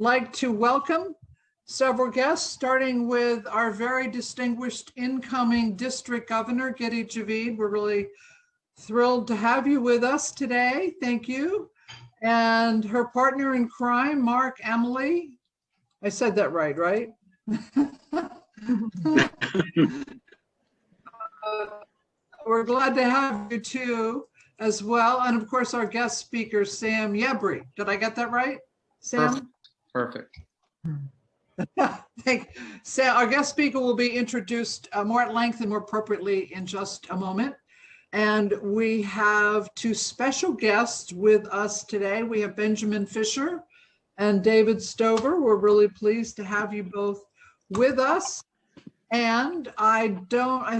like to welcome several guests, starting with our very distinguished incoming district governor, Gedi Javid. We're really thrilled to have you with us today. Thank you. And her partner in crime, Mark Emily. I said that right, right? We're glad to have you too as well. And of course, our guest speaker, Sam Yebri. Did I get that right, Sam? Perfect. Thank you. Sam, our guest speaker will be introduced more at length and more appropriately in just a moment. And we have two special guests with us today. We have Benjamin Fisher and David Stover. We're really pleased to have you both with us. And I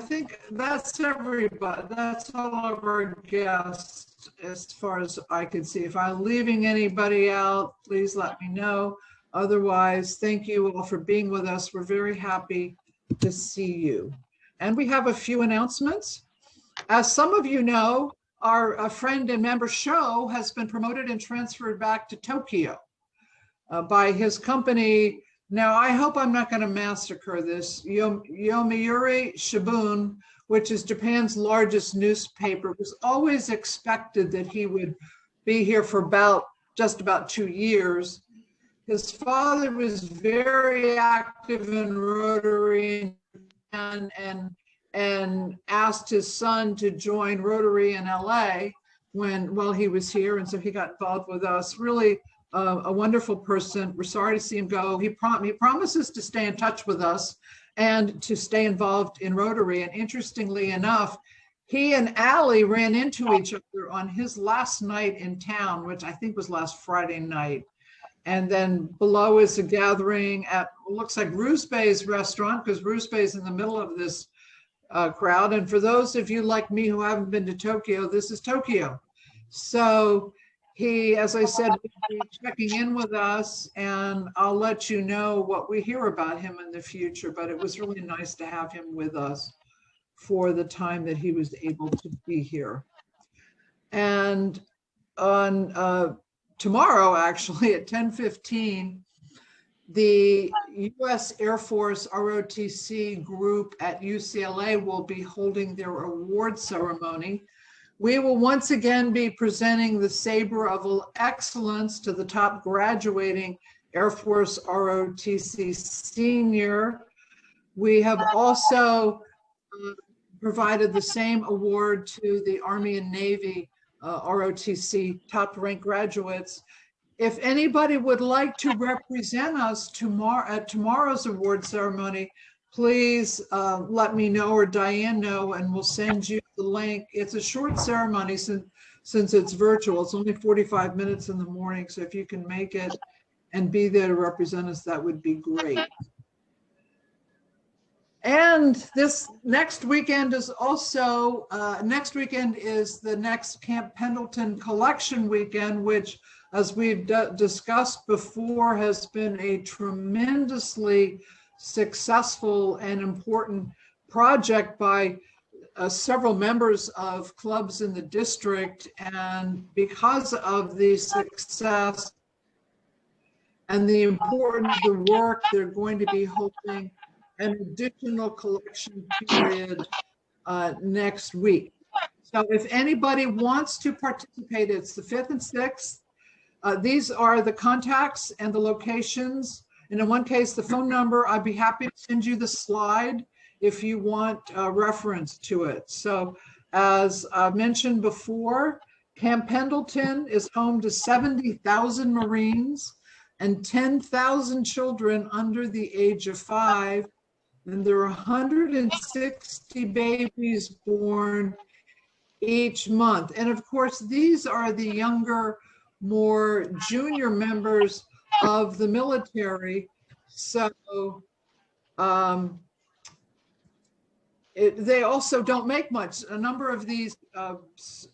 think that's everybody. That's all of our guests as far as I can see. If I'm leaving anybody out, please let me know. Otherwise, thank you all for being with us. We're very happy to see you. And we have a few announcements. As some of you know, our friend and member Sho has been promoted and transferred back to Tokyo by his company. Now, I hope I'm not going to massacre this. Yomiuri Shimbun, which is Japan's largest newspaper, was always expected that he would be here for just about 2 years. His father was very active in Rotary and asked his son to join Rotary in LA while he was here, and so he got involved with us. Really a wonderful person. We're sorry to see him go. He promises to stay in touch with us and to stay involved in Rotary. And interestingly enough, he and Allie ran into each other on his last night in town, which I think was last Friday night. And then below is a gathering at, looks like Rusbey's restaurant, because Rusbey's in the middle of this crowd. And for those of you like me who haven't been to Tokyo, this is Tokyo. So he, as I said, will be checking in with us, and I'll let you know what we hear about him in the future. But it was really nice to have him with us for the time that he was able to be here. And on tomorrow, actually, at 10:15, the U.S. Air Force ROTC group at UCLA will be holding their award ceremony. We will once again be presenting the Sabre of Excellence to the top graduating Air Force ROTC senior. We have also provided the same award to the Army and Navy ROTC top ranked graduates. If anybody would like to represent us at tomorrow's award ceremony, please let me know or Diane know, and we'll send you the link. It's a short ceremony since it's virtual. It's only 45 minutes in the morning, so if you can make it and be there to represent us, that would be great. And this next weekend is also, the next Camp Pendleton collection weekend, which, as we've discussed before, has been a tremendously successful and important project by several members of clubs in the district. And because of the success and the importance of the work, they're going to be holding an additional collection period next week. So if anybody wants to participate, it's the 5th and 6th. These are the contacts and the locations. And in one case, the phone number. I'd be happy to send you the slide if you want a reference to it. So as I mentioned before, Camp Pendleton is home to 70,000 Marines and 10,000 children under the age of 5. And there are 160 babies born each month. And of course, these are the younger, more junior members of the military. So they also don't make much. A number of these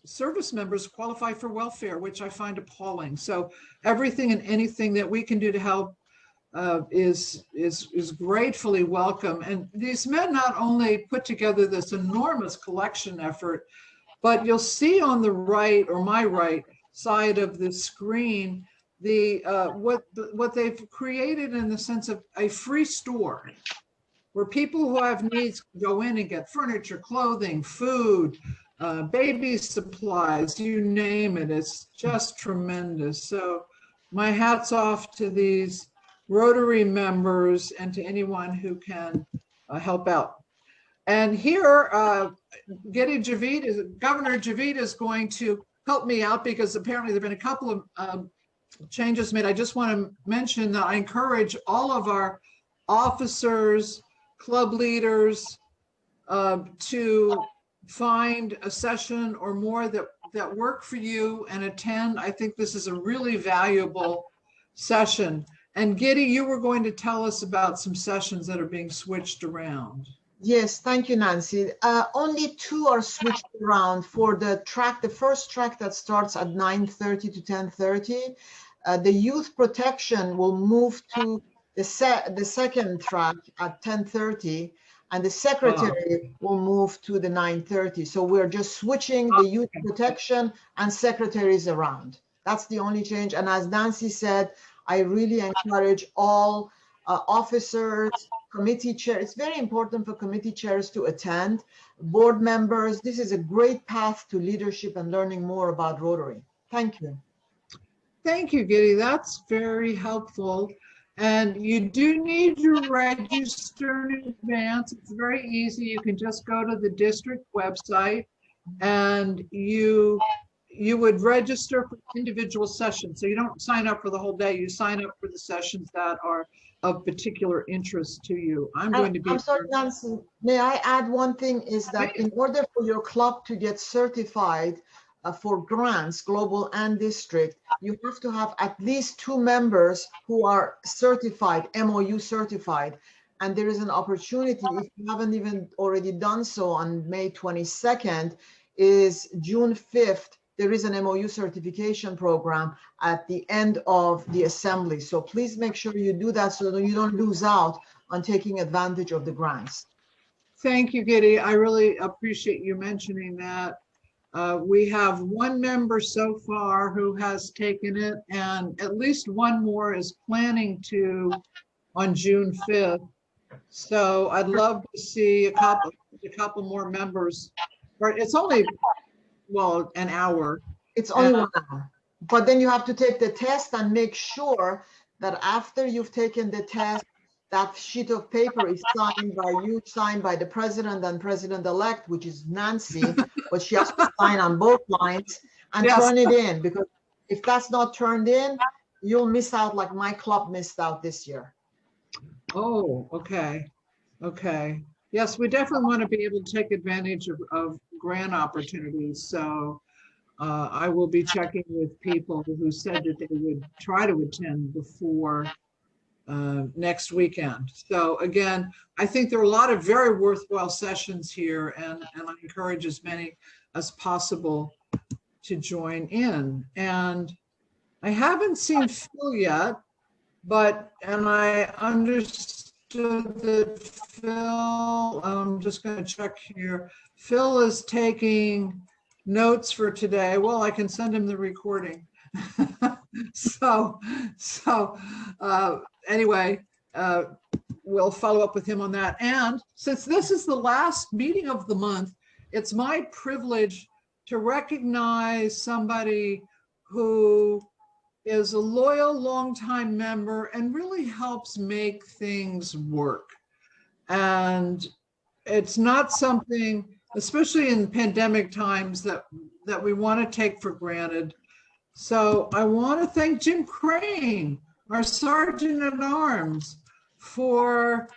service members qualify for welfare, which I find appalling. So everything and anything that we can do to help is gratefully welcome. And these men not only put together this enormous collection effort, but you'll see on the right, or my right side of the screen, what they've created in the sense of a free store where people who have needs can go in and get furniture, clothing, food, baby supplies, you name it. It's just tremendous. So my hat's off to these Rotary members and to anyone who can help out. And here, Governor Javid is going to help me out because apparently there have been a couple of changes made. I just want to mention that I encourage all of our officers, club leaders to find a session or more that work for you and attend. I think this is a really valuable session. And Giddy, you were going to tell us about some sessions that are being switched around. Yes, thank you, Nancy. Only 2 are switched around for the first track that starts at 9:30 to 10:30. The youth protection will move to the second track at 10:30, and the secretary will move to the 9:30. So we're just switching the youth protection and secretaries around. That's the only change. And as Nancy said, I really encourage all officers, committee chairs. It's very important for committee chairs to attend. Board members, this is a great path to leadership and learning more about Rotary. Thank you. Thank you, Giddy. That's very helpful. And you do need to register in advance. It's very easy. You can just go to the district website and you would register for individual sessions. So you don't sign up for the whole day. You sign up for the sessions that are of particular interest to you. I'm sorry, Nancy, may I add one thing is that in order for your club to get certified for grants, global and district, you have to have at least 2 members who are certified, MOU certified. And there is an opportunity, if you haven't even already done so, on May 22nd, is June 5th, there is an MOU certification program at the end of the assembly. So please make sure you do that so that you don't lose out on taking advantage of the grants. Thank you, Giddy. I really appreciate you mentioning that. We have 1 member so far who has taken it, and at least 1 more is planning to on June 5th. So I'd love to see a couple more members. It's only, well, an hour. It's only 1 hour. But then you have to take the test and make sure that after you've taken the test, that sheet of paper is signed by you, signed by the president and president-elect, which is Nancy, but she has to sign on both lines and turn it in, because if that's not turned in, you'll miss out like my club missed out this year. Oh, okay. Okay. Yes, we definitely want to be able to take advantage of grant opportunities. So I will be checking with people who said that they would try to attend before next weekend. So again, I think there are a lot of very worthwhile sessions here, and I encourage as many as possible to join in. And I haven't seen Phil yet, and I understood that Phil, I'm just going to check here. Phil is taking notes for today. Well, I can send him the recording. Anyway, we'll follow up with him on that. And since this is the last meeting of the month, it's my privilege to recognize somebody who is a loyal, longtime member and really helps make things work. And it's not something, especially in pandemic times, that we want to take for granted. So I want to thank Jim Crane, our Sergeant at Arms, for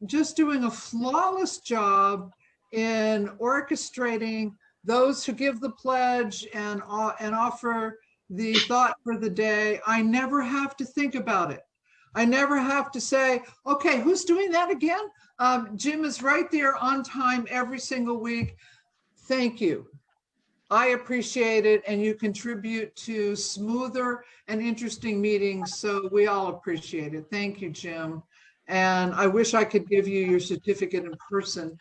just doing a flawless job in orchestrating those who give the pledge and offer the thought for the day. I never have to think about it. I never have to say, okay, who's doing that again? Jim is right there on time every single week. Thank you. I appreciate it, and you contribute to smoother and interesting meetings, so we all appreciate it. Thank you, Jim. And I wish I could give you your certificate in person,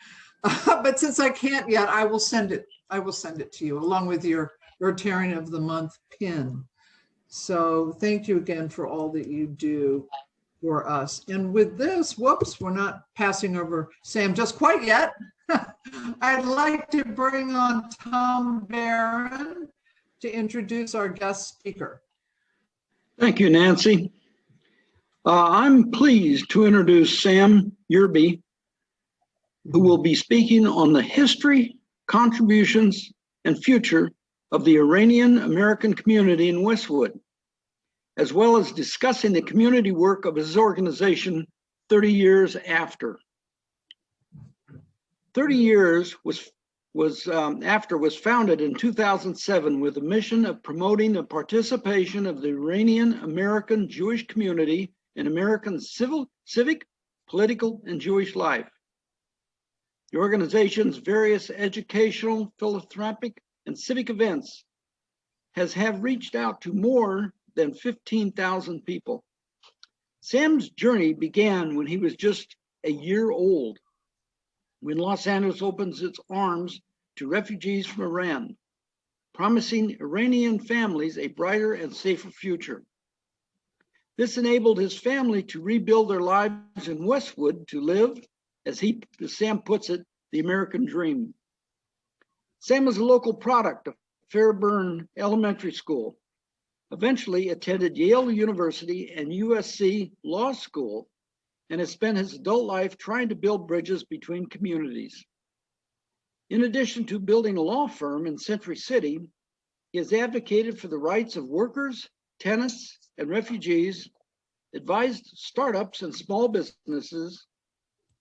but since I can't yet, I will send it. I will send it to you along with your Rotarian of the Month pin. So thank you again for all that you do for us. And with this, whoops, we're not passing over Sam just quite yet. I'd like to bring on Tom Barron to introduce our guest speaker. Thank you, Nancy. I'm pleased to introduce Sam Yebri, who will be speaking on the history, contributions, and future of the Iranian-American community in Westwood, as well as discussing the community work of his organization 30 years after. 30 years was founded in 2007 with the mission of promoting the participation of the Iranian-American Jewish community in American civic, political, and Jewish life. The organization's various educational, philanthropic, and civic events have reached out to more than 15,000 people. Sam's journey began when he was just a year old, when Los Angeles opens its arms to refugees from Iran, promising Iranian families a brighter and safer future. This enabled his family to rebuild their lives in Westwood to live, as Sam puts it, the American dream. Sam is a local product of Fairburn Elementary School, eventually attended Yale University and USC Law School, and has spent his adult life trying to build bridges between communities. In addition to building a law firm in Century City, he has advocated for the rights of workers, tenants, and refugees, advised startups and small businesses,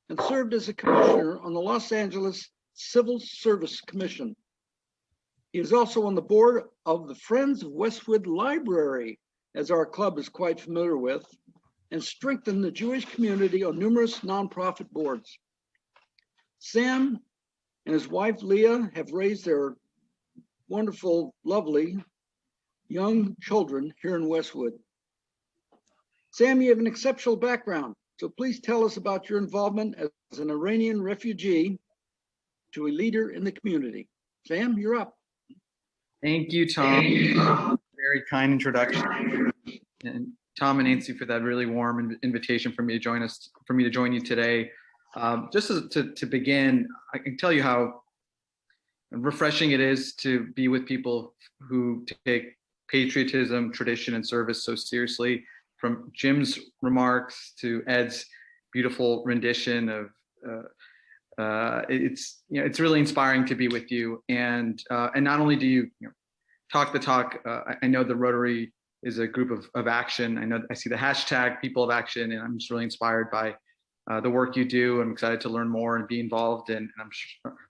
and served as a commissioner on the Los Angeles Civil Service Commission. He is also on the board of the Friends of Westwood Library, as our club is quite familiar with, and strengthened the Jewish community on numerous nonprofit boards. Sam and his wife Leah have raised their wonderful, lovely young children here in Westwood. Sam, you have an exceptional background, so please tell us about your involvement as an Iranian refugee to a leader in the community. Sam, you're up. Thank you, Tom. Very kind introduction. And Tom and Nancy for that really warm invitation for me to join you today. Just to begin, I can tell you how refreshing it is to be with people who take patriotism, tradition, and service so seriously. From Jim's remarks to Ed's beautiful rendition of it's really inspiring to be with you, and not only do you talk the talk. I know the Rotary is a group of action. I see the hashtag People of Action, and I'm just really inspired by the work you do. I'm excited to learn more and be involved, and I'm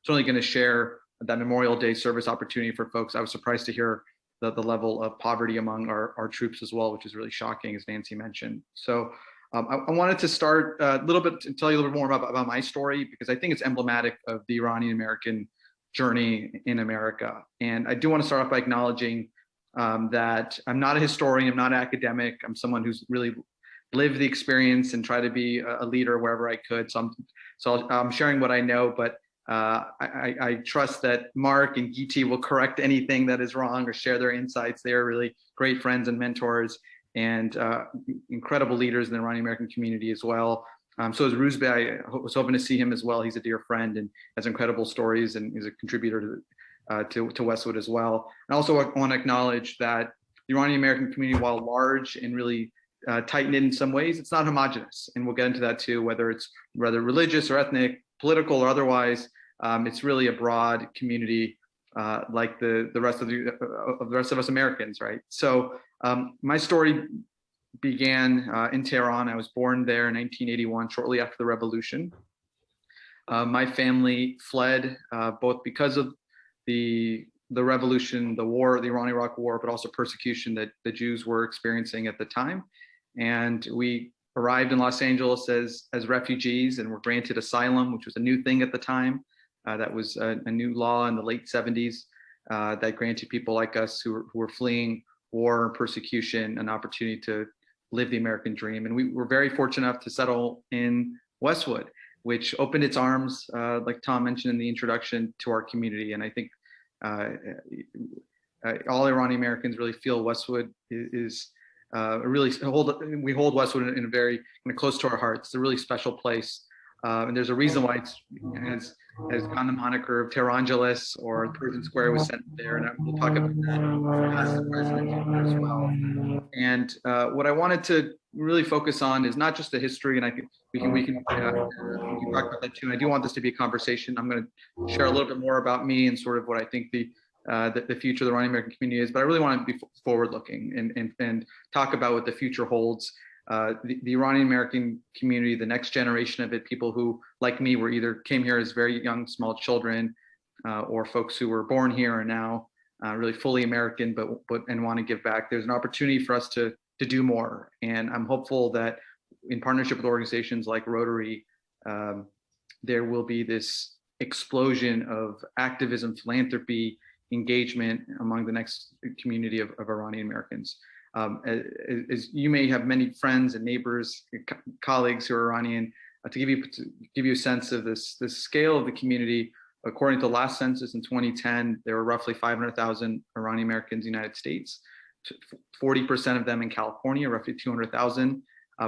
certainly going to share that Memorial Day service opportunity for folks. I was surprised to hear the level of poverty among our troops as well, which is really shocking, as Nancy mentioned. So I wanted to start a little bit to tell you a little bit more about my story, because I think it's emblematic of the Iranian-American journey in America. And I do want to start off by acknowledging that I'm not a historian, I'm not an academic, I'm someone who's really lived the experience and tried to be a leader wherever I could. So I'm sharing what I know, but I trust that Mark and Giti will correct anything that is wrong or share their insights. They are really great friends and mentors, and incredible leaders in the Iranian-American community as well. So is Ruzbe. I was hoping to see him as well. He's a dear friend and has incredible stories, and is a contributor to Westwood as well. And also I want to acknowledge that the Iranian-American community, while large and really tight-knit in some ways, it's not homogenous. And we'll get into that too, whether it's rather religious or ethnic, political or otherwise. It's really a broad community, like the rest of us Americans, right? So my story began in Tehran. I was born there in 1981, shortly after the revolution. My family fled both because of the revolution, the war, the Iran-Iraq war, but also persecution that the Jews were experiencing at the time. And we arrived in Los Angeles as refugees and were granted asylum, which was a new thing at the time. That was a new law in the late 70s that granted people like us who were fleeing war and persecution an opportunity to live the American dream. And we were very fortunate enough to settle in Westwood, which opened its arms, like Tom mentioned in the introduction, to our community. And I think all Iranian Americans really feel Westwood is we hold Westwood in a very close to our hearts. It's a really special place, and there's a reason why it has gotten the moniker of Tehrangeles, or Persian Square was sent there, and we'll talk about that as the president as well. And what I wanted to really focus on is not just the history, and I think we can talk about that too. And I do want this to be a conversation. I'm going to share a little bit more about me and sort of what I think the future of the Iranian-American community is, but I really want to be forward-looking and talk about what the future holds. The Iranian-American community, the next generation of it, people who, like me, were either came here as very young, small children, or folks who were born here and now really fully American, but want to give back. There's an opportunity for us to do more, and I'm hopeful that in partnership with organizations like Rotary, there will be this explosion of activism, philanthropy, engagement among the next community of Iranian Americans. As you may have many friends and neighbors, colleagues who are Iranian, to give you a sense of the scale of the community. According to the last census in 2010, there were roughly 500,000 Iranian Americans in the United States, 40% of them in California, roughly 200,000.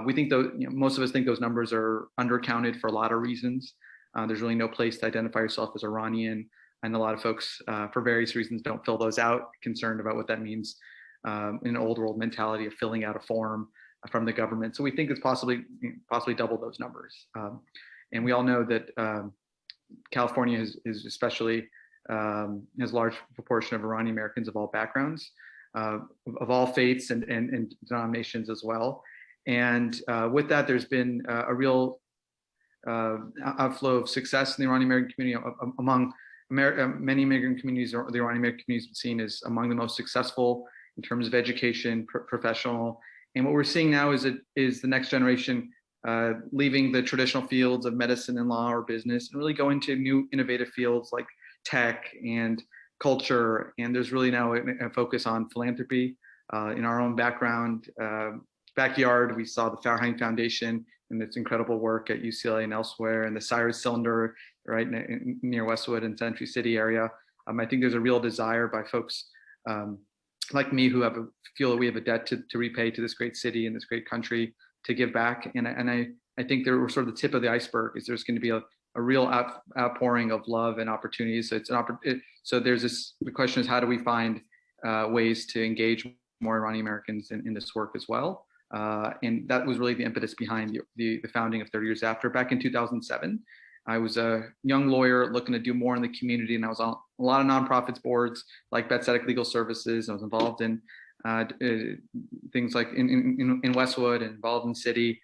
We think most of us think those numbers are undercounted for a lot of reasons. There's really no place to identify yourself as Iranian, and a lot of folks, for various reasons, don't fill those out, concerned about what that means in an old world mentality of filling out a form from the government. So we think it's possibly double those numbers. And we all know that California is especially has a large proportion of Iranian Americans of all backgrounds, of all faiths and denominations as well. And with that, there's been a real outflow of success in the Iranian American community among many immigrant communities. The Iranian American community is seen as among the most successful in terms of education, professional. And what we're seeing now is the next generation leaving the traditional fields of medicine and law or business and really go into new innovative fields like tech and culture. And there's really now a focus on philanthropy. In our own backyard, we saw the Farhang Foundation and its incredible work at UCLA and elsewhere, and the Cyrus Cylinder right near Westwood and Century City area. I think there's a real desire by folks like me who feel that we have a debt to repay to this great city and this great country to give back. And I think we're sort of the tip of the iceberg. Is there's going to be a real outpouring of love and opportunities. So so there's the question is, how do we find ways to engage more Iranian Americans in this work as well? And that was really the impetus behind the founding of 30 Years After. Back in 2007, I was a young lawyer looking to do more in the community, and I was on a lot of nonprofits boards like Bethesda Legal Services. I was involved in things like in Westwood and involved in city,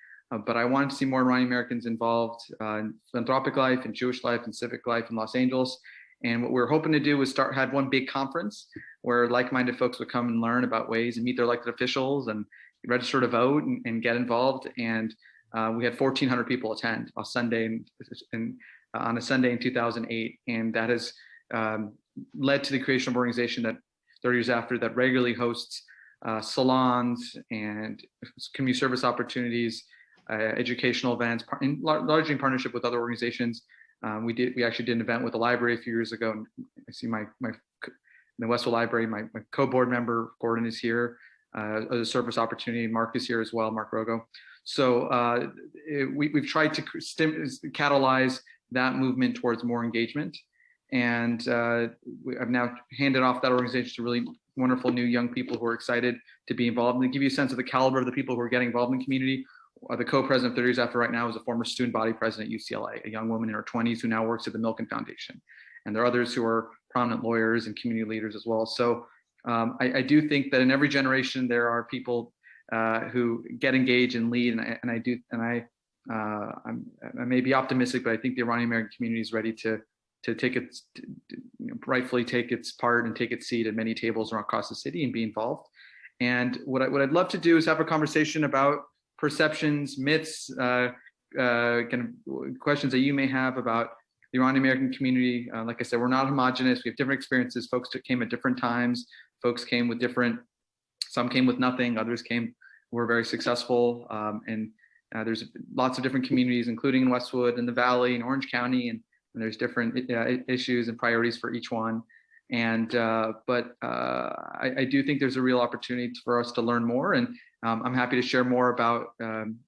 but I wanted to see more Iranian Americans involved in philanthropic life and Jewish life and civic life in Los Angeles. And what we were hoping to do was have one big conference where like-minded folks would come and learn about ways and meet their elected officials and register to vote and get involved. And we had 1,400 people attend on a Sunday in 2008, and that has led to the creation of an organization that 30 Years After that regularly hosts salons and community service opportunities, educational events, largely in partnership with other organizations. We actually did an event with the library a few years ago, and I see the Westwood Library, my co-board member Gordon is here. A service opportunity. Mark is here as well, Mark Rogo. So we've tried to catalyze that movement towards more engagement. And I've now handed off that organization to really wonderful new young people who are excited to be involved. And to give you a sense of the caliber of the people who are getting involved in the community, the co-president of 30 Years After right now is a former student body president at UCLA, a young woman in her 20s who now works at the Milken Foundation. And there are others who are prominent lawyers and community leaders as well. So I do think that in every generation there are people who get engaged and lead, I may be optimistic, but I think the Iranian American community is ready to rightfully take its part and take its seat at many tables across the city and be involved. And what I'd love to do is have a conversation about perceptions, myths, kind of questions that you may have about the Iranian American community. Like I said, we're not homogenous. We have different experiences. Folks came at different times. Folks came with some came with nothing. Others were very successful. And there's lots of different communities, including in Westwood and the Valley and Orange County. And there's different issues and priorities for each one. I do think there's a real opportunity for us to learn more, and I'm happy to share more about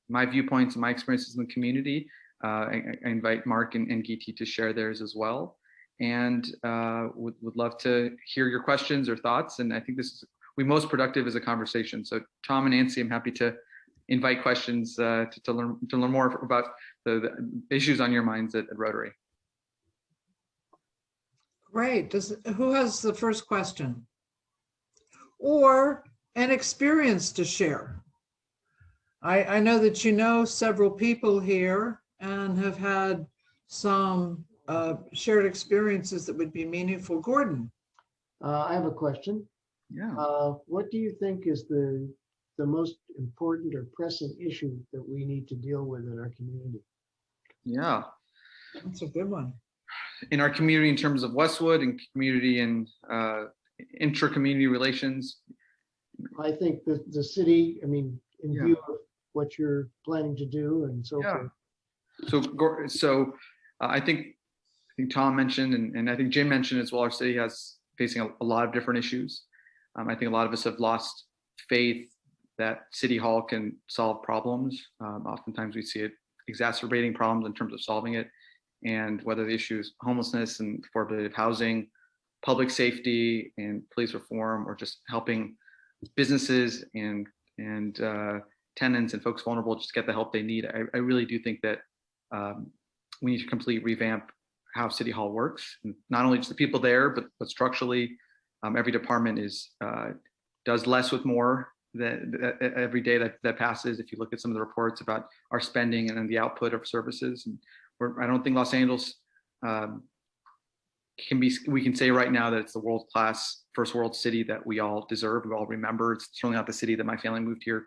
my viewpoints and my experiences in the community. I invite Mark and Giti to share theirs as well, and would love to hear your questions or thoughts. And I think this is we most productive as a conversation. So Tom and Nancy, I'm happy to invite questions to learn more about the issues on your minds at Rotary. Great. Who has the first question? Or an experience to share? I know that you know several people here and have had some shared experiences that would be meaningful. Gordon. I have a question. Yeah. What do you think is the most important or pressing issue that we need to deal with in our community? Yeah. That's a good one. In our community, in terms of Westwood and community and intra-community relations? I think the city, I mean, in Yeah. view of what you're planning to do and so Yeah. forth. So I think Tom mentioned, and I think Jim mentioned as well, our city has facing a lot of different issues. I think a lot of us have lost faith that City Hall can solve problems. Oftentimes we see it exacerbating problems in terms of solving it. And whether the issue is homelessness and affordability of housing, public safety and police reform, or just helping businesses and tenants and folks vulnerable just get the help they need. I really do think that we need to completely revamp how City Hall works. And not only just the people there, but structurally, every department does less with more every day that passes. If you look at some of the reports about our spending and then the output of services, and I don't think Los Angeles we can say right now that it's the world-class first world city that we all deserve, we all remember. It's certainly not the city that my family moved here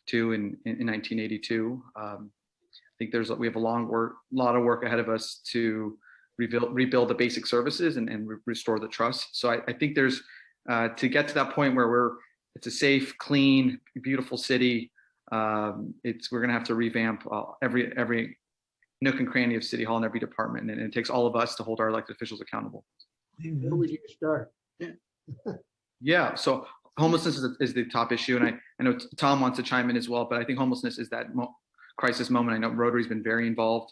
to in 1982. I think we have a lot of work ahead of us to rebuild the basic services and restore the trust. So I think there's to get to that point where it's a safe, clean, beautiful city. We're gonna have to revamp every nook and cranny of City Hall and every department, and it takes all of us to hold our elected officials accountable. Where would you start? Yeah, so homelessness is the top issue, and I know Tom wants to chime in as well, but I think homelessness is that crisis moment. I know Rotary's been very involved.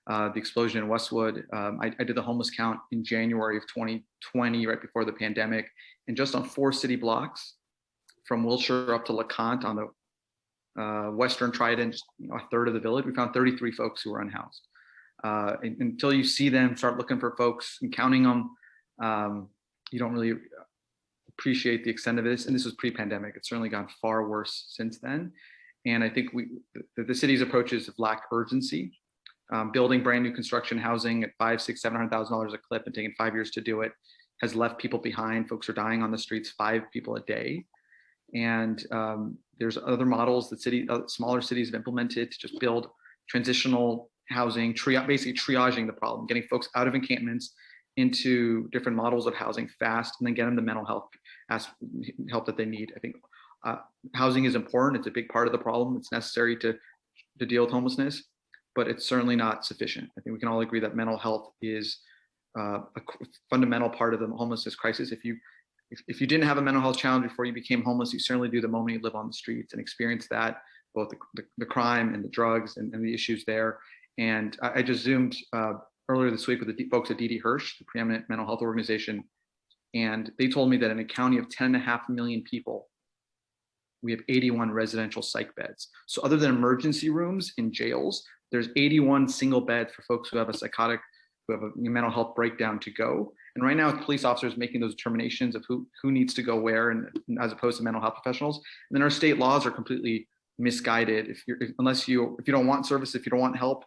The explosion in Westwood. I did the homeless count in January of 2020, right before the pandemic, and just on 4 city blocks, from Wilshire up to LeConte on the Western Trident, just, a third of the village, we found 33 folks who were unhoused. Until you see them start looking for folks and counting them, you don't really appreciate the extent of this. And this was pre-pandemic. It's certainly gone far worse since then. And I think the city's approaches have lacked urgency. Building brand new construction housing at $500,000, $600,000, $700,000 a clip and taking 5 years to do it has left people behind. Folks are dying on the streets, 5 people a day. And there's other models that smaller cities have implemented to just build transitional housing, basically triaging the problem, getting folks out of encampments into different models of housing fast, and then get them the mental health help that they need. I think housing is important. It's a big part of the problem. It's necessary to deal with homelessness, but it's certainly not sufficient. I think we can all agree that mental health is a fundamental part of the homelessness crisis. If you didn't have a mental health challenge before you became homeless, you certainly do the moment you live on the streets and experience that, both the crime and the drugs and the issues there. And I just Zoomed earlier this week with the folks at D.D. Hirsch, the preeminent mental health organization, and they told me that in a county of 10.5 million people, we have 81 residential psych beds. So other than emergency rooms in jails, there's 81 single beds for folks who have a mental health breakdown to go. And right now, police officers making those determinations of who needs to go where, and as opposed to mental health professionals. And then our state laws are completely misguided. If you don't want service, if you don't want help,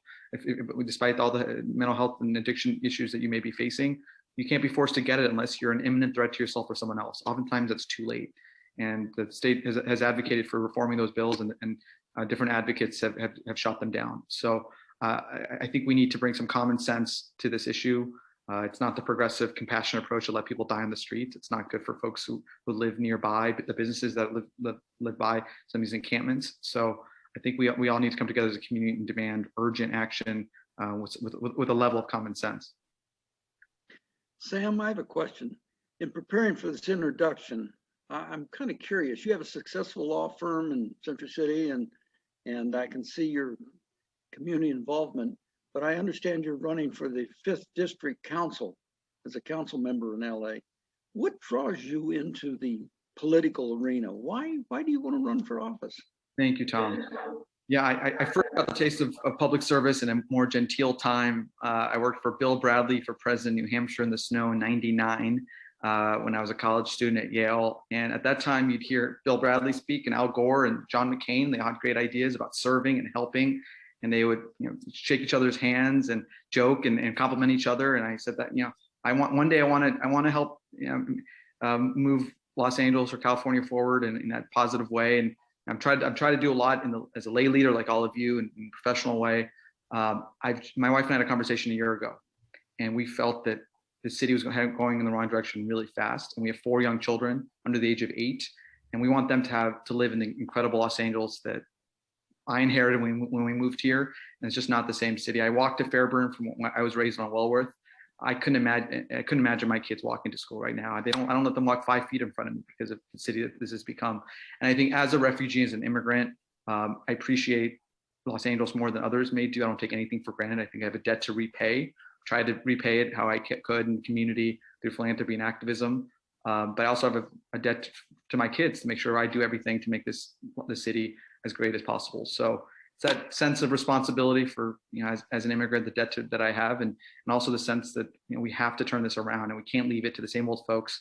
despite all the mental health and addiction issues that you may be facing, you can't be forced to get it unless you're an imminent threat to yourself or someone else. Oftentimes, it's too late. And the state has advocated for reforming those bills, and different advocates have shot them down. So I think we need to bring some common sense to this issue. It's not the progressive, compassionate approach to let people die on the streets. It's not good for folks who live nearby, but the businesses that live by some of these encampments. So I think we all need to come together as a community and demand urgent action with a level of common sense. Sam, I have a question. in preparing for this introduction, I'm kind of curious. You have a successful law firm in Century City, and I can see your community involvement, but I understand you're running for the 5th District Council as a council member in LA. What draws you into the political arena? Why do you want to run for office? Thank you, Tom. Yeah, I first got the taste of public service in a more genteel time. I worked for Bill Bradley for president of New Hampshire in the snow in '99 when I was a college student at Yale. And at that time, you'd hear Bill Bradley speak and Al Gore and John McCain. They had great ideas about serving and helping. And they would, shake each other's hands and joke and compliment each other. And I said that, one day I want to help, move Los Angeles or California forward in that positive way. And I'm trying to do a lot as a lay leader, like all of you, in a professional way. My wife and I had a conversation a year ago, and we felt that the city was going in the wrong direction really fast. And we have 4 young children under the age of 8, and we want them to live in the incredible Los Angeles that I inherited when we moved here. And it's just not the same city. I walked to Fairburn from when I was raised on Wellworth. I couldn't imagine my kids walking to school right now. I don't let them walk 5 feet in front of me because of the city that this has become. And I think as a refugee, as an immigrant, I appreciate Los Angeles more than others may do. I don't take anything for granted. I think I have a debt to repay. Tried to repay it how I could in community through philanthropy and activism. But I also have a debt to my kids to make sure I do everything to make the city as great as possible. So it's that sense of responsibility for, as an immigrant, the debt that I have, and also the sense that, we have to turn this around and we can't leave it to the same old folks.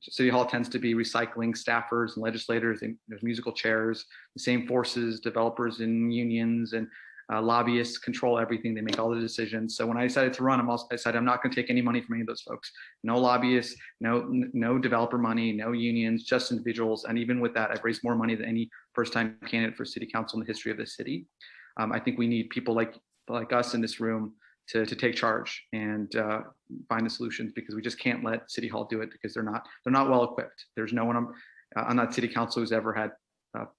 City Hall tends to be recycling staffers and legislators, and there's musical chairs, the same forces, developers and unions and lobbyists control everything. They make all the decisions. So when I decided to run, I decided I'm not going to take any money from any of those folks. No lobbyists, no developer money, no unions, just individuals. And even with that, I've raised more money than any first-time candidate for city council in the history of the city. I think we need people like us in this room to take charge and find the solutions, because we just can't let City Hall do it, because they're not well equipped. There's no one on that city council who's ever had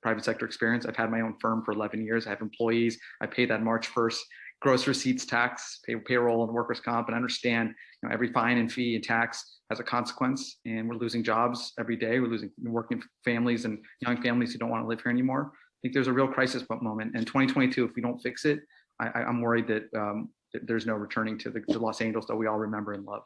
private sector experience. I've had my own firm for 11 years. I have employees. I pay that March 1st gross receipts tax, pay payroll and workers' comp, and understand every fine and fee and tax has a consequence. And we're losing jobs every day. We're losing working families and young families who don't want to live here anymore. I think there's a real crisis moment. And 2022, if we don't fix it, I'm worried that there's no returning to Los Angeles that we all remember and love.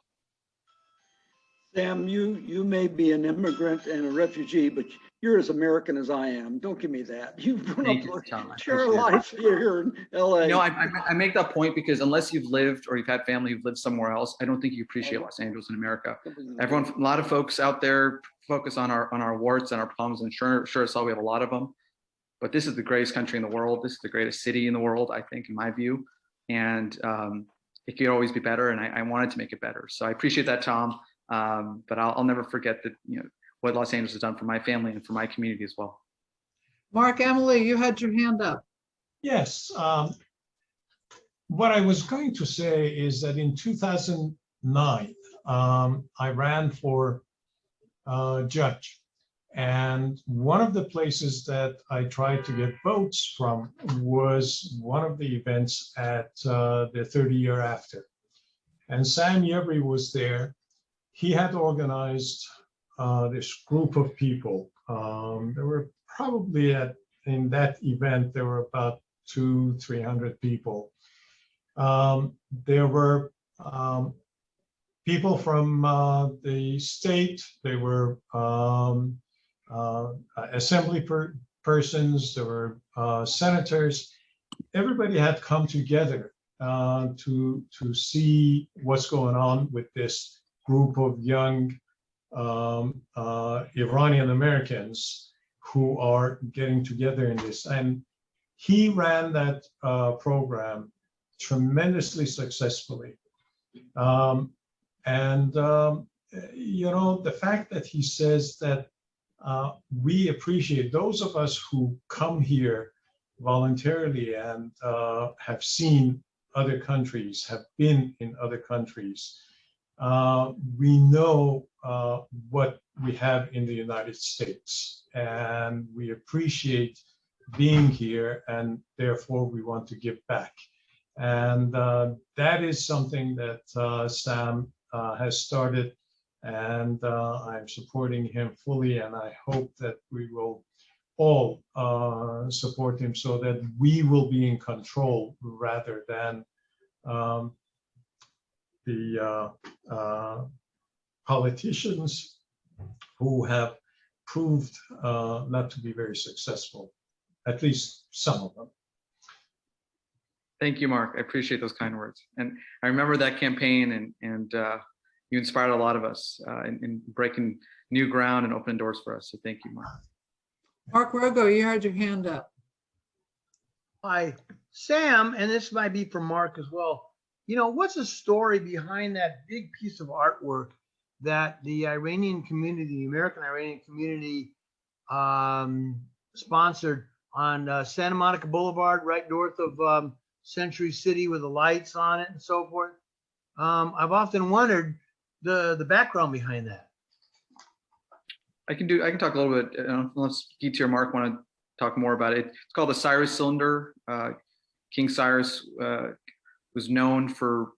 Sam, you may be an immigrant and a refugee, but you're as American as I am. Don't give me that. You've grown up your life here in LA. I make that point because unless you've lived or you've had family who've lived somewhere else, I don't think you appreciate Los Angeles in America. A lot of folks out there focus on our warts and our problems, and sure as hell we have a lot of them. But this is the greatest country in the world. This is the greatest city in the world, I think, in my view. And it could always be better, and I wanted to make it better. So I appreciate that, Tom. But I'll never forget that, what Los Angeles has done for my family and for my community as well. Mark, Emily, you had your hand up. Yes. What I was going to say is that in 2009, I ran for judge. And one of the places that I tried to get votes from was one of the events at the 30 year after. And Sam Yebri was there. He had organized this group of people. There were probably in that event, there were about 200-300 people. There were people from the state. There were assembly persons. There were senators. Everybody had come together to see what's going on with this group of young Iranian-Americans who are getting together in this. And he ran that program tremendously successfully. The fact that he says that we appreciate those of us who come here voluntarily and have seen other countries, have been in other countries, we know what we have in the United States, and we appreciate being here, and therefore we want to give back. And that is something that Sam has started And I'm supporting him fully, and I hope that we will all support him so that we will be in control rather than the politicians who have proved not to be very successful, at least some of them. Thank you, Mark. I appreciate those kind words. And I remember that campaign, and you inspired a lot of us in breaking new ground and opening doors for us. So thank you, Mark. Mark Rogo, you had your hand up. Hi, Sam, and this might be for Mark as well. You know, what's the story behind that big piece of artwork that the Iranian community, the American Iranian community, sponsored on Santa Monica Boulevard, right north of Century City, with the lights on it and so forth? I've often wondered the background behind that. I can talk a little bit, unless Geeti or Mark want to talk more about it. It's called the Cyrus cylinder. King Cyrus was known for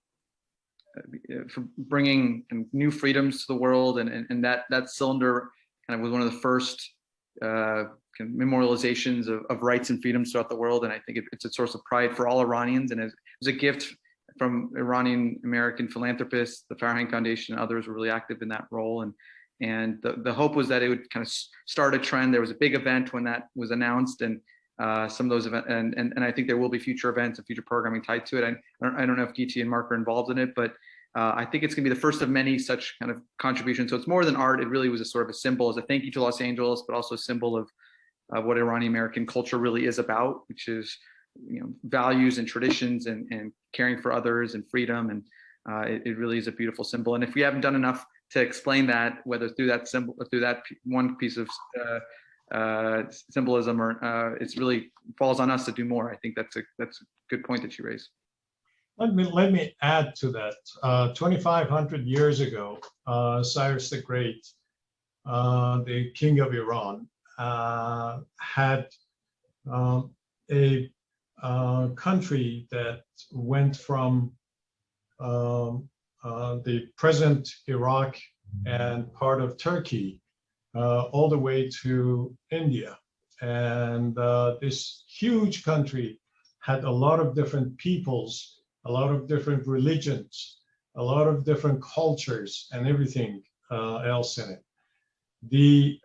bringing new freedoms to the world, and that cylinder kind of was one of the first kind of memorializations of rights and freedoms throughout the world. And I think it's a source of pride for all Iranians, and it was a gift from Iranian-American philanthropists. The Farhang Foundation and others were really active in that role, and the hope was that it would kind of start a trend. There was a big event when that was announced, and some of those events, and I think there will be future events and future programming tied to it. I don't know if Geeti and Mark are involved in it, but I think it's going to be the first of many such kind of contributions. So it's more than art. It really was a sort of a symbol, as a thank you to Los Angeles, but also a symbol of what Iranian-American culture really is about, which is, you know, values and traditions and caring for others and freedom. And it really is a beautiful symbol. And if we haven't done enough to explain that, whether through that symbol, or through that one piece of symbolism, or it's really falls on us to do more. I think that's a good point that you raised. Let me add to that. 2,500 years ago, Cyrus the Great, the king of Iran, had a country that went from the present Iraq and part of Turkey all the way to India. And this huge country had a lot of different peoples, a lot of different religions, a lot of different cultures, and everything else in it. The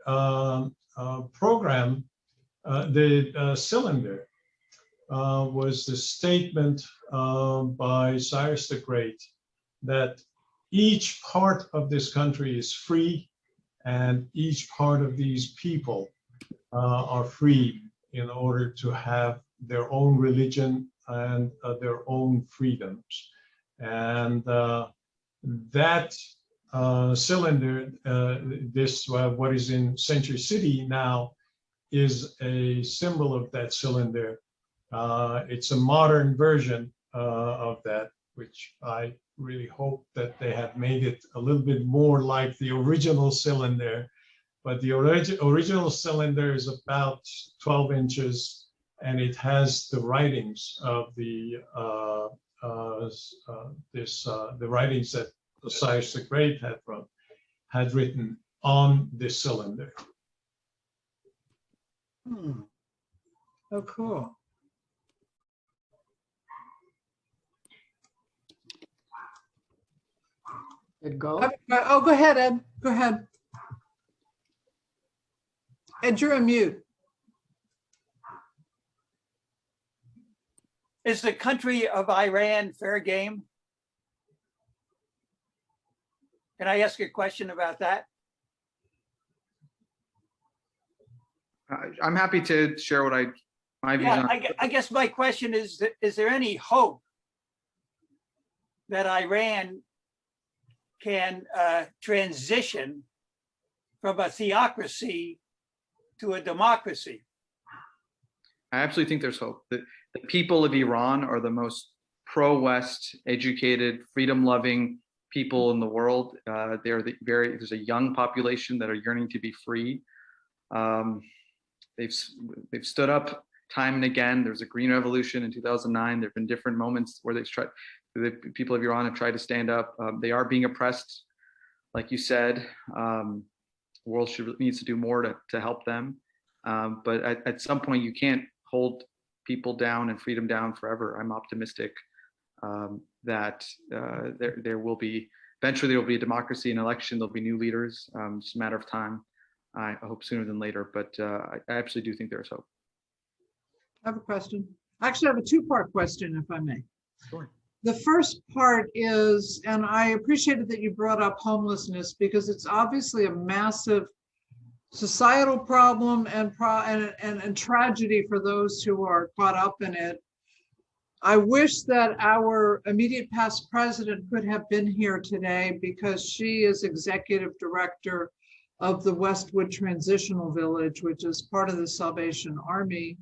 program, the cylinder, was the statement by Cyrus the Great that each part of this country is free, and each part of these people are free in order to have their own religion and their own freedoms. And that cylinder, this what is in Century City now, is a symbol of that cylinder. It's a modern version of that, which I really hope that they have made it a little bit more like the original cylinder. But the original cylinder is about 12 inches, and it has the writings of the writings that Cyrus the Great had written on this cylinder. Oh, cool. Ed, go. Oh, go ahead, Ed. Go ahead. Ed, you're on mute. Is the country of Iran fair game? Can I ask you a question about that? I'm happy to share what my views on. I guess my question is there any hope that Iran can transition from a theocracy to a democracy? I absolutely think there's hope. The people of Iran are the most pro-West, educated, freedom-loving people in the world. There's a young population that are yearning to be free. They've stood up time and again. There was a green revolution in 2009. There have been different moments where the people of Iran have tried to stand up. They are being oppressed like you said, world needs to do more to help them. But at some point, you can't hold people down and freedom down forever. I'm optimistic that there will be, eventually there will be a democracy and election. There'll be new leaders. It's a matter of time. I hope sooner than later, but I absolutely do think there's hope. I have a question. Actually, I have a two-part question, if I may. Sure. The first part is, and I appreciated that you brought up homelessness because it's obviously a massive societal problem and tragedy for those who are caught up in it. I wish that our immediate past president could have been here today because she is executive director of the Westwood Transitional Village, which is part of the Salvation Army,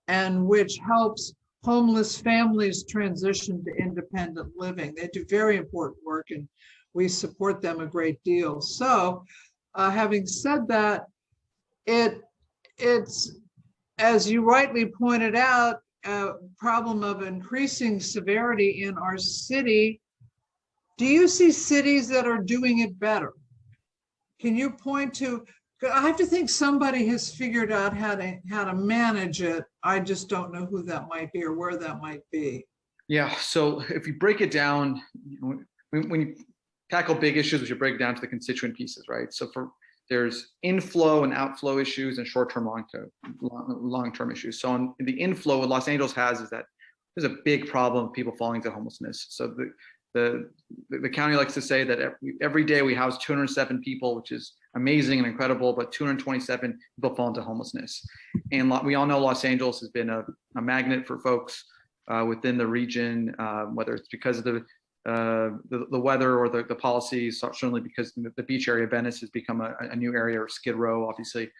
and which helps homeless families transition to independent living. They do very important work and we support them a great deal. So having said that, it's, as you rightly pointed out, a problem of increasing severity in our city. Do you see cities that are doing it better? Can you point to, I have to think somebody has figured out how to manage it. I just don't know who that might be or where that might be. Yeah, so if you break it down, when you tackle big issues, we should break it down to the constituent pieces, right? So there's inflow and outflow issues and short-term, long-term issues. So on the inflow, what Los Angeles has is that there's a big problem of people falling into homelessness. So the county likes to say that every day we house 207 people, which is amazing and incredible, but 227 people fall into homelessness. And we all know Los Angeles has been a magnet for folks within the region, whether it's because of the weather or the policies, certainly because the beach area of Venice has become a new area, or Skid Row, obviously.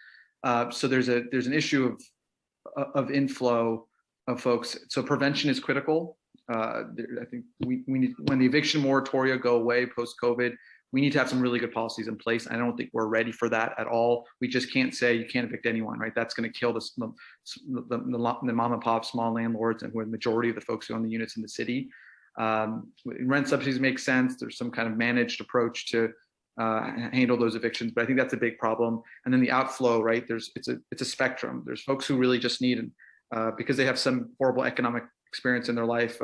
So there's an issue of inflow of folks. So prevention is critical. I think we need, when the eviction moratoria go away post-COVID, we need to have some really good policies in place. I don't think we're ready for that at all. We just can't say you can't evict anyone, right? That's going to kill the mom and pop small landlords, and who are the majority of the folks who own the units in the city. Rent subsidies make sense. There's some kind of managed approach to handle those evictions, but I think that's a big problem. And then the outflow, right? It's a spectrum. There's folks who really just need, because they have some horrible economic experience in their life,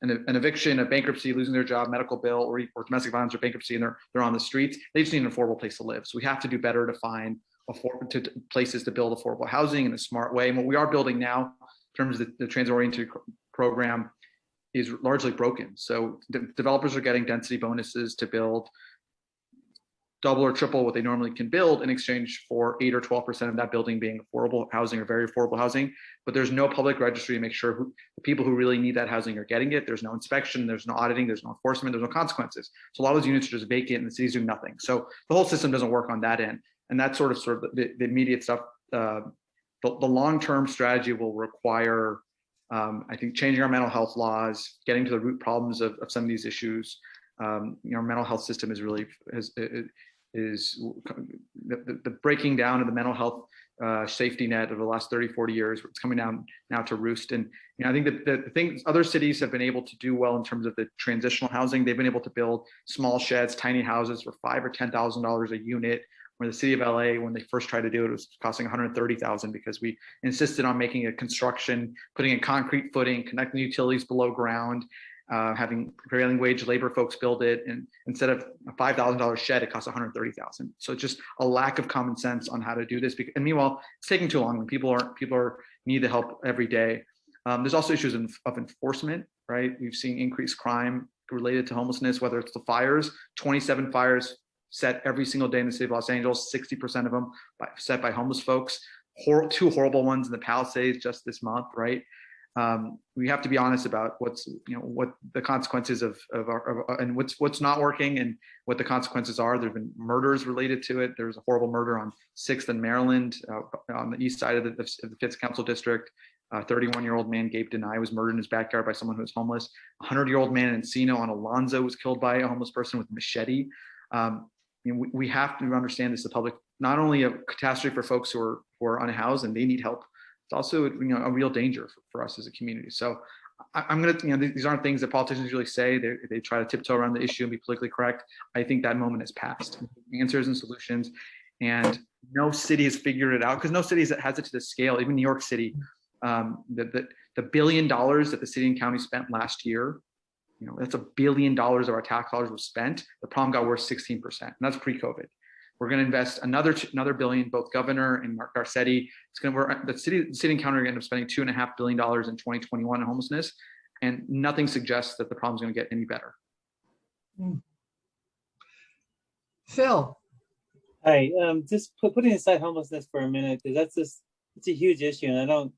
an eviction, a bankruptcy, losing their job, medical bill, or domestic violence or bankruptcy, and they're on the streets. They just need an affordable place to live. So we have to do better to find places to build affordable housing in a smart way. And what we are building now, in terms of the transit-oriented program, is largely broken. So developers are getting density bonuses to build double or triple what they normally can build in exchange for 8 or 12% of that building being affordable housing or very affordable housing. But there's no public registry to make sure the people who really need that housing are getting it. There's no inspection, there's no auditing, there's no enforcement, there's no consequences. So a lot of those units are just vacant and the city's doing nothing. So the whole system doesn't work on that end. And that's sort of the immediate stuff. The long-term strategy will require, I think, changing our mental health laws, getting to the root problems of some of these issues. Our mental health system is really the breaking down of the mental health safety net of the last 30, 40 years. It's coming down now to roost. And I think that the things other cities have been able to do well in terms of the transitional housing, they've been able to build small sheds, tiny houses for $5,000 or $10,000 a unit. Where the city of LA, when they first tried to do it, was costing $130,000 because we insisted on making a construction, putting in concrete footing, connecting utilities below ground, having prevailing wage labor folks build it, and instead of a $5,000 shed, it costs $130,000. So just a lack of common sense on how to do this. And meanwhile, it's taking too long when people need the help every day. There's also issues of enforcement, right? We've seen increased crime related to homelessness, whether it's the fires, 27 fires set every single day in the city of Los Angeles, 60% of them set by homeless folks. Two horrible ones in the Palisades just this month, right? We have to be honest about what the consequences of and what's not working and what the consequences are. There've been murders related to it. There was a horrible murder on 6th in Maryland, on the east side of the 5th Council District. A 31-year-old man, Gabe Deny, was murdered in his backyard by someone who was homeless. A 100-year-old man in Encino on Alonzo was killed by a homeless person with a machete. We have to understand this, the public, not only a catastrophe for folks who are unhoused and they need help, it's also, a real danger for us as a community. So I'm going to, these aren't things that politicians usually say. They try to tiptoe around the issue and be politically correct. I think that moment has passed. Answers and solutions, and no city has figured it out, because no city has it to the scale. Even New York City, the $1 billion that the city and county spent last year, that's $1 billion of our tax dollars was spent. The problem got worse 16%, and that's pre-COVID. We're going to invest another $1 billion. Both Governor and Mark Garcetti. The city and county are going to end up spending $2.5 billion in 2021 on homelessness, and nothing suggests that the problem is going to get any better. Phil. Hi, just putting aside homelessness for a minute, because it's a huge issue, and I don't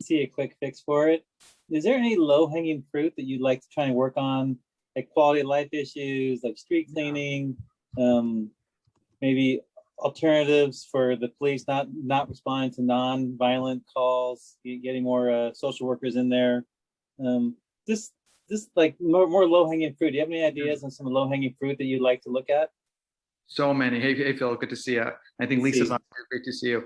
see a quick fix for it. Is there any low-hanging fruit that you'd like to try and work on, like quality of life issues, like street cleaning? Maybe alternatives for the police not responding to non-violent calls, getting more social workers in there. Just like more low-hanging fruit. Do you have any ideas on some low-hanging fruit that you'd like to look at? So many. Hey Phil, good to see you. I think Lisa's on here. Great to see you.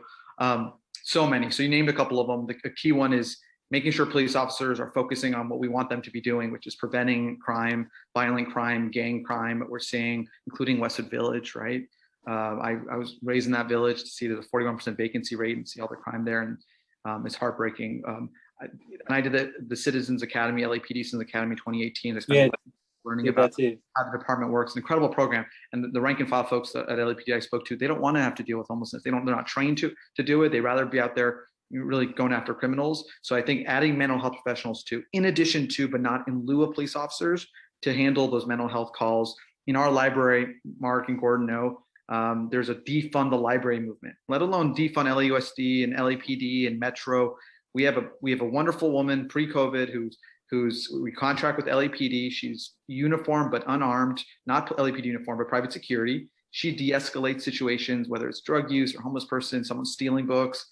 So many. So you named a couple of them. The key one is making sure police officers are focusing on what we want them to be doing, which is preventing crime, violent crime, gang crime that we're seeing, including Westwood Village, right? I was raised in that village to see there's a 41% vacancy rate and see all the crime there, and it's heartbreaking. I did the Citizens Academy, LAPD Citizens Academy 2018. I spent learning about how the department works. An incredible program. And the rank and file folks at LAPD I spoke to, they don't want to have to deal with homelessness. They're not trained to do it. They'd rather be out there really going after criminals. So I think adding mental health professionals in addition to, but not in lieu of police officers, to handle those mental health calls. In our library, Mark and Gordon know, there's a defund the library movement, let alone defund LAUSD and LAPD and Metro. We have a wonderful woman pre-COVID we contract with LAPD. She's uniformed but unarmed, not LAPD uniform, but private security. She de-escalates situations, whether it's drug use or homeless person, someone stealing books.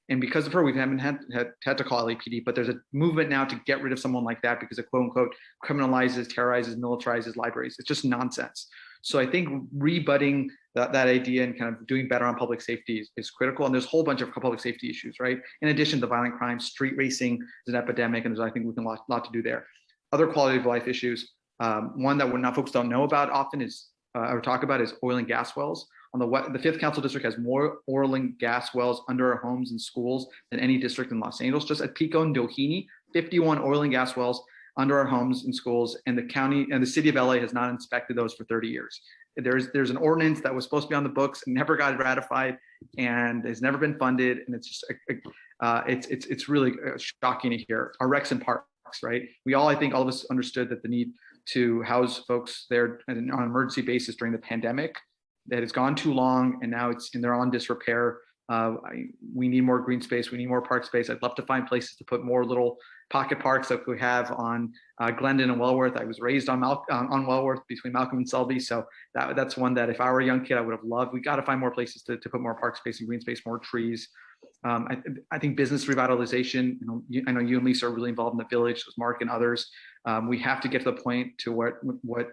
And because of her, we haven't had to call LAPD, but there's a movement now to get rid of someone like that because it quote unquote criminalizes, terrorizes, militarizes libraries. It's just nonsense. So I think rebutting that idea and kind of doing better on public safety is critical. And there's a whole bunch of public safety issues, right? In addition to violent crime, street racing is an epidemic, and I think we can a lot to do there. Other quality of life issues, one that folks don't know about often is, or talk about, is oil and gas wells. The 5th Council District has more oil and gas wells under our homes and schools than any district in Los Angeles. Just at Pico and Doheny, 51 oil and gas wells under our homes and schools, and the county and the city of LA has not inspected those for 30 years. There's an ordinance that was supposed to be on the books and never got ratified, and has never been funded, and it's just it's really shocking to hear. Our recs and parks, right? I think all of us understood that the need to house folks there on an emergency basis during the pandemic, that it's gone too long, and now they're on disrepair. We need more green space. We need more park space. I'd love to find places to put more little pocket parks like we have on Glendon and Wellworth. I was raised on Wellworth between Malcolm and Selby. So that's one that if I were a young kid, I would have loved. We got to find more places to put more park space and green space, more trees. I think business revitalization, I know you and Lisa are really involved in the village, as Mark and others. We have to get to the point to what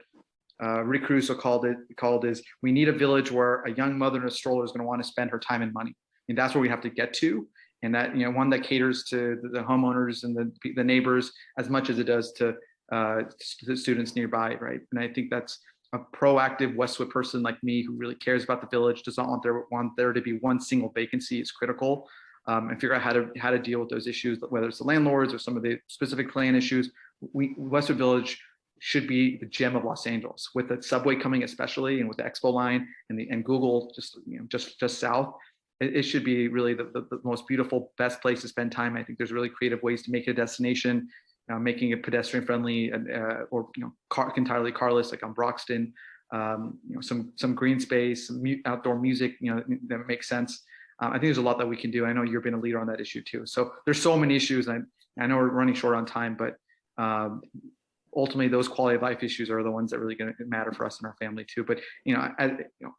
Rick Caruso called is we need a village where a young mother in a stroller is going to want to spend her time and money. And that's where we have to get to. And that, one that caters to the homeowners and the neighbors as much as it does to the students nearby, right? And I think that's a proactive Westwood person like me who really cares about the village, does not want there to be one single vacancy is critical, and figure out how to deal with those issues, whether it's the landlords or some of the specific plan issues. Westwood Village should be the gem of Los Angeles, with the subway coming especially, and with the Expo line and Google just south. It should be really the most beautiful, best place to spend time. I think there's really creative ways to make it a destination, making it pedestrian friendly, or entirely carless, like on Broxton. Some green space, some outdoor music, that makes sense. I think there's a lot that we can do. I know you've been a leader on that issue too. So there's so many issues. I know we're running short on time, but ultimately those quality of life issues are the ones that really going to matter for us and our family too. But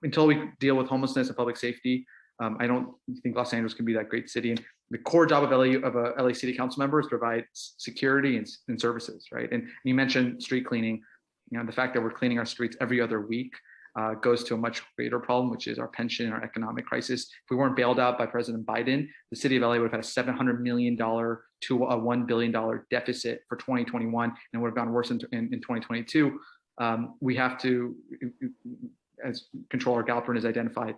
until we deal with homelessness and public safety, I don't think Los Angeles can be that great city. And the core job of a LA City Council member is to provide security and services, right? And you mentioned street cleaning. The fact that we're cleaning our streets every other week. goes to a much greater problem, which is our pension and our economic crisis. If we weren't bailed out by President Biden, the city of LA would have had a $700 million to a $1 billion deficit for 2021, and would have gone worse in 2022. We have to, as Controller Galperin has identified,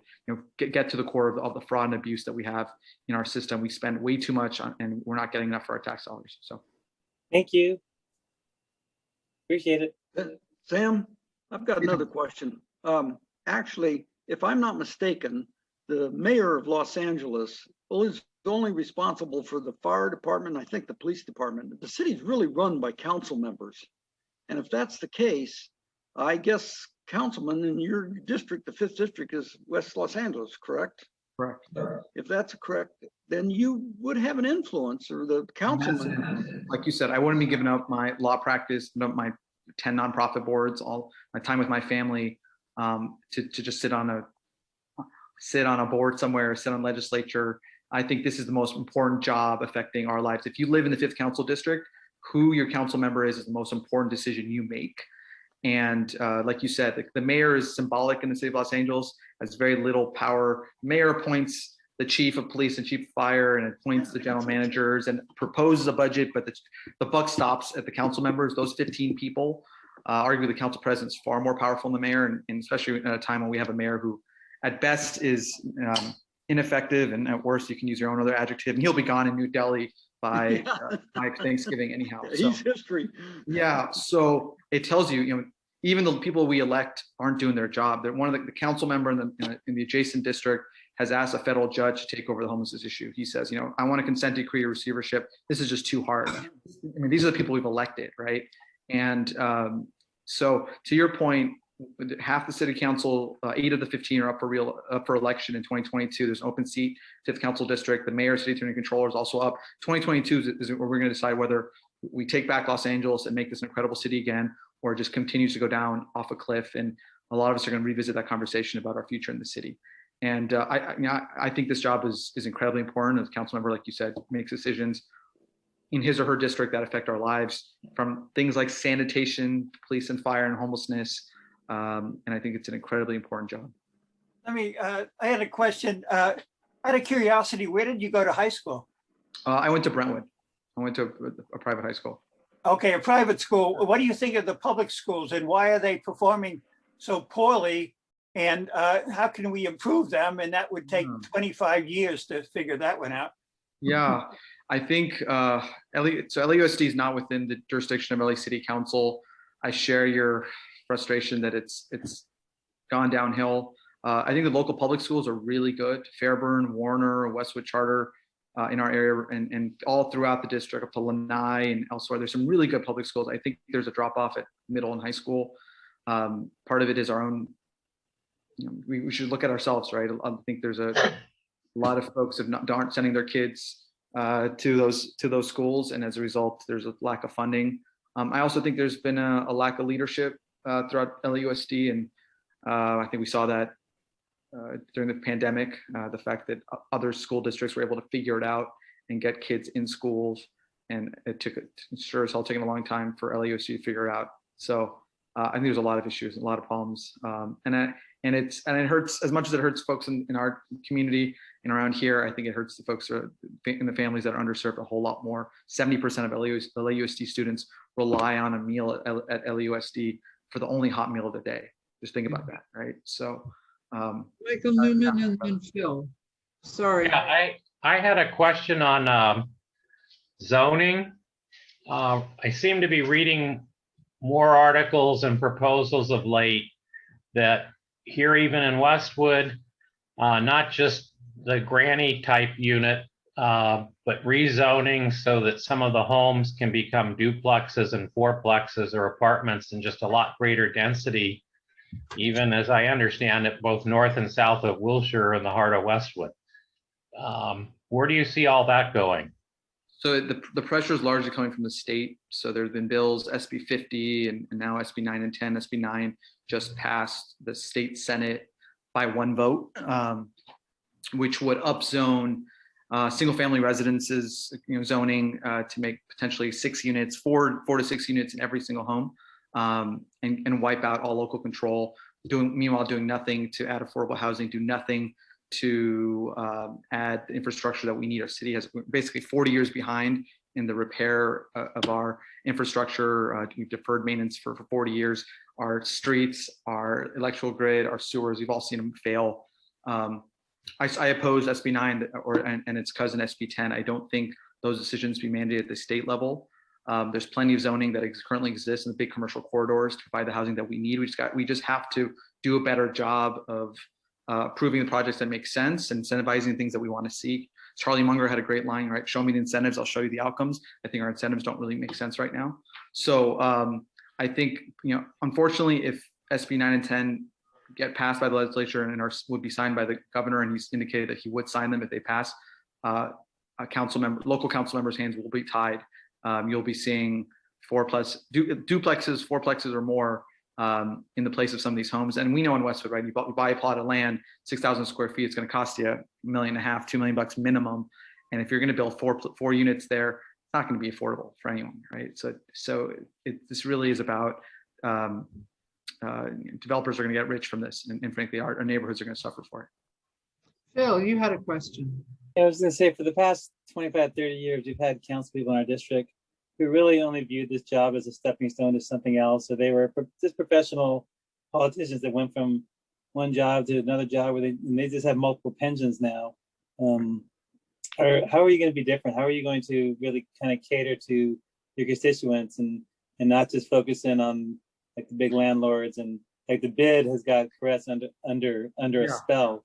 get to the core of the fraud and abuse that we have in our system. We spend way too much on, and we're not getting enough for our tax dollars. So, thank you. Appreciate it. Sam, I've got another question. Actually, if I'm not mistaken, the mayor of Los Angeles is only responsible for the fire department, I think the police department. The city's really run by council members. And if that's the case, I guess councilman in your district, the 5th district, is West Los Angeles, correct? Correct. If that's correct, then you would have an influence, or the councilman. Like you said, I wouldn't be giving up my law practice, my 10 nonprofit boards, all my time with my family, to just sit on a board somewhere, sit on legislature. I think this is the most important job affecting our lives. If you live in the 5th council district, who your council member is the most important decision you make. And like you said, the mayor is symbolic in the city of Los Angeles, has very little power. Mayor appoints the chief of police and chief of fire, and appoints the general managers and proposes a budget, but the buck stops at the council members, those 15 people. Arguably the council president is far more powerful than the mayor, and especially at a time when we have a mayor who at best is ineffective, and at worst you can use your own other adjective, and he'll be gone in New Delhi by Thanksgiving anyhow. So, He's history. Yeah, so it tells you, even the people we elect aren't doing their job. They're one of the council member in the adjacent district has asked a federal judge to take over the homelessness issue. He says, I want a consent decree or receivership. This is just too hard. I mean, these are the people we've elected, right? And so to your point, half the city council, 8 of the 15 are up for election in 2022. There's an open seat, 5th council district. The mayor, city attorney, controller is also up. 2022 is where we're going to decide whether we take back Los Angeles and make this an incredible city again, or just continues to go down off a cliff. And a lot of us are going to revisit that conversation about our future in the city. And I think this job is incredibly important. As a council member, like you said, makes decisions in his or her district that affect our lives, from things like sanitation, police and fire, and homelessness. And I think it's an incredibly important job. I had a question. Out of curiosity, where did you go to high school? I went to Brentwood. I went to a private high school. Okay, a private school. What do you think of the public schools, and why are they performing so poorly? And how can we improve them? And that would take 25 years to figure that one out. Yeah, I think LAUSD is not within the jurisdiction of LA City Council. I share your frustration that it's gone downhill. I think the local public schools are really good. Fairburn, Warner, Westwood Charter in our area, and all throughout the district up to Lanai and elsewhere. There's some really good public schools. I think there's a drop off at middle and high school. Part of it is our own. We should look at ourselves, right? I think there's a lot of folks aren't sending their kids to those schools, and as a result, there's a lack of funding. I also think there's been a lack of leadership throughout LAUSD, and I think we saw that during the pandemic. The fact that other school districts were able to figure it out and get kids in schools, and it sure as hell taking a long time for LAUSD to figure it out. So I think there's a lot of issues, a lot of problems, and it hurts as much as it hurts folks in our community and around here. I think it hurts the folks in the families that are underserved a whole lot more. 70% of LAUSD students rely on a meal at LAUSD for the only hot meal of the day. Just think about that, right? So, Michael Newman and then Phil. Sorry. Yeah, I had a question on zoning. I seem to be reading more articles and proposals of late that here, even in Westwood, not just the granny type unit, but rezoning so that some of the homes can become duplexes and fourplexes or apartments in just a lot greater density, even as I understand it, both north and south of Wilshire in the heart of Westwood. Where do you see all that going? So the pressure is largely coming from the state. So there have been bills, SB 50 and now SB 9 and 10. SB 9 just passed the state Senate by 1 vote, which would upzone single family residences, zoning to make potentially 6 units, 4 to 6 units in every single home, and wipe out all local control, meanwhile doing nothing to add affordable housing, do nothing to add the infrastructure that we need. Our city has basically 40 years behind in the repair of our infrastructure. We've deferred maintenance for 40 years. Our streets, our electrical grid, our sewers, we've all seen them fail. I oppose SB 9 and its cousin SB 10. I don't think those decisions be mandated at the state level. There's plenty of zoning that currently exists in the big commercial corridors to provide the housing that we need. We just have to do a better job of approving the projects that make sense and incentivizing things that we want to see. Charlie Munger had a great line, right? Show me the incentives, I'll show you the outcomes. I think our incentives don't really make sense right now. So I think, unfortunately, if SB 9 and 10 get passed by the legislature and would be signed by the governor, and he's indicated that he would sign them if they pass, local council members' hands will be tied. You'll be seeing duplexes, fourplexes or more in the place of some of these homes. And we know in Westwood, right, you buy a plot of land, 6,000 square feet, it's going to cost you $1.5 million, $2 million minimum. And if you're going to build four units there, it's not going to be affordable for anyone, right? So this really is about developers are going to get rich from this, and frankly, our neighborhoods are going to suffer for it. Phil, you had a question. I was going to say, for the past 25, 30 years, we've had council people in our district who really only viewed this job as a stepping stone to something else. So they were just professional politicians that went from one job to another job, where they just have multiple pensions now. How are you going to be different? How are you going to really kind of cater to your constituents and not just focus in on like the big landlords, and like the bid has got caressed under a spell?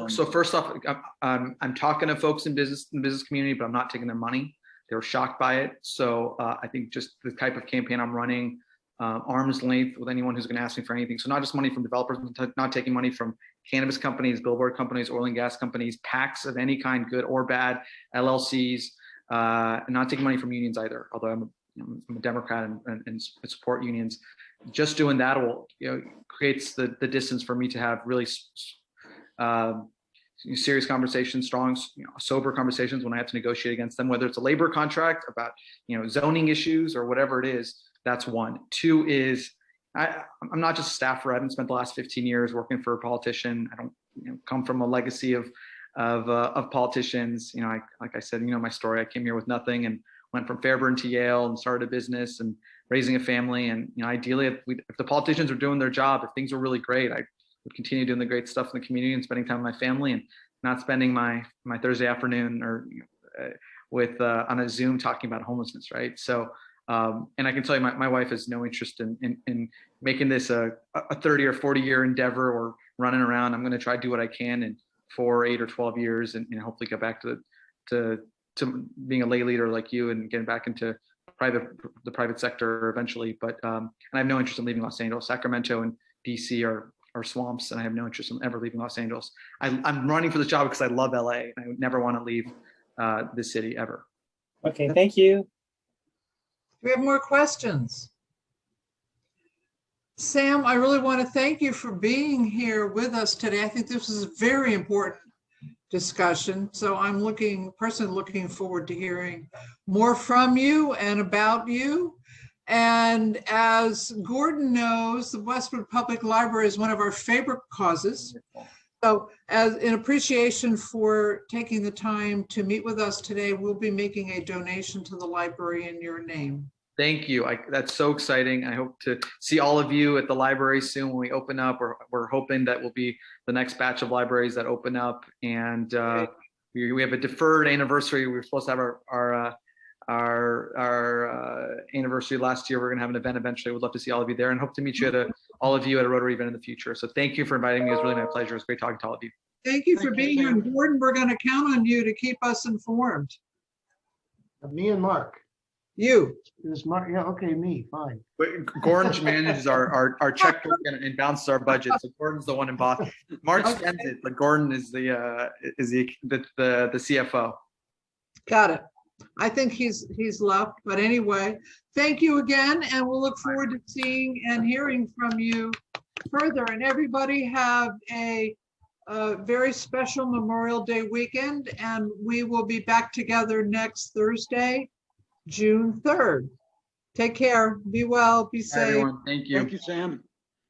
So first off, I'm talking to folks in business community, but I'm not taking their money. They were shocked by it. So I think just the type of campaign I'm running, arm's length with anyone who's going to ask me for anything. So not just money from developers, not taking money from cannabis companies, billboard companies, oil and gas companies, PACs of any kind, good or bad, LLCs, and not taking money from unions either. Although I'm a Democrat and support unions. Just doing that will, creates the distance for me to have really serious conversations, strong, sober conversations when I have to negotiate against them, whether it's a labor contract about, zoning issues or whatever it is. That's one. Two is I'm not just a staffer. I haven't spent the last 15 years working for a politician. I don't come from a legacy of politicians. Like I said, my story. I came here with nothing and went from Fairburn to Yale and started a business and raising a family. And ideally, if the politicians are doing their job, if things were really great, I would continue doing the great stuff in the community and spending time with my family, and not spending my Thursday afternoon or with on a Zoom talking about homelessness, right? So, and I can tell you, my wife has no interest in making this a 30 or 40 year endeavor or running around. I'm going to try to do what I can in 4, 8, or 12 years, and hopefully get back to being a lay leader like you and getting back into the private sector eventually. But and I have no interest in leaving Los Angeles. Sacramento and DC are swamps, and I have no interest in ever leaving Los Angeles. I'm running for this job because I love LA, and I would never want to leave this city ever. Okay, thank you. Do we have more questions? Sam, I really want to thank you for being here with us today. I think this is a very important discussion. So I'm personally looking forward to hearing more from you and about you. And as Gordon knows, the Westwood Public Library is one of our favorite causes. So as in appreciation for taking the time to meet with us today, we'll be making a donation to the library in your name. Thank you. That's so exciting. I hope to see all of you at the library soon when we open up. We're hoping that will be the next batch of libraries that open up. And we have a deferred anniversary. We were supposed to have our anniversary last year. We're going to have an event eventually. We'd love to see all of you there, and hope to meet you all of you at a Rotary event in the future. So thank you for inviting me. It was really my pleasure. It was great talking to all of you. Thank you for being here. And Gordon, we're going to count on you to keep us informed. Me and Mark. You. Is Mark? Yeah, okay, me, fine. But Gordon manages our checkbook and balances our budget. So Gordon's the one in Boston. Mark spends it, but Gordon is the CFO. Got it. I think he's left, but anyway, thank you again, and we'll look forward to seeing and hearing from you further. And everybody have a very special Memorial Day weekend, and we will be back together next Thursday, June 3rd. Take care. Be well. Be safe. Hi, everyone. Thank you. Thank you, Sam.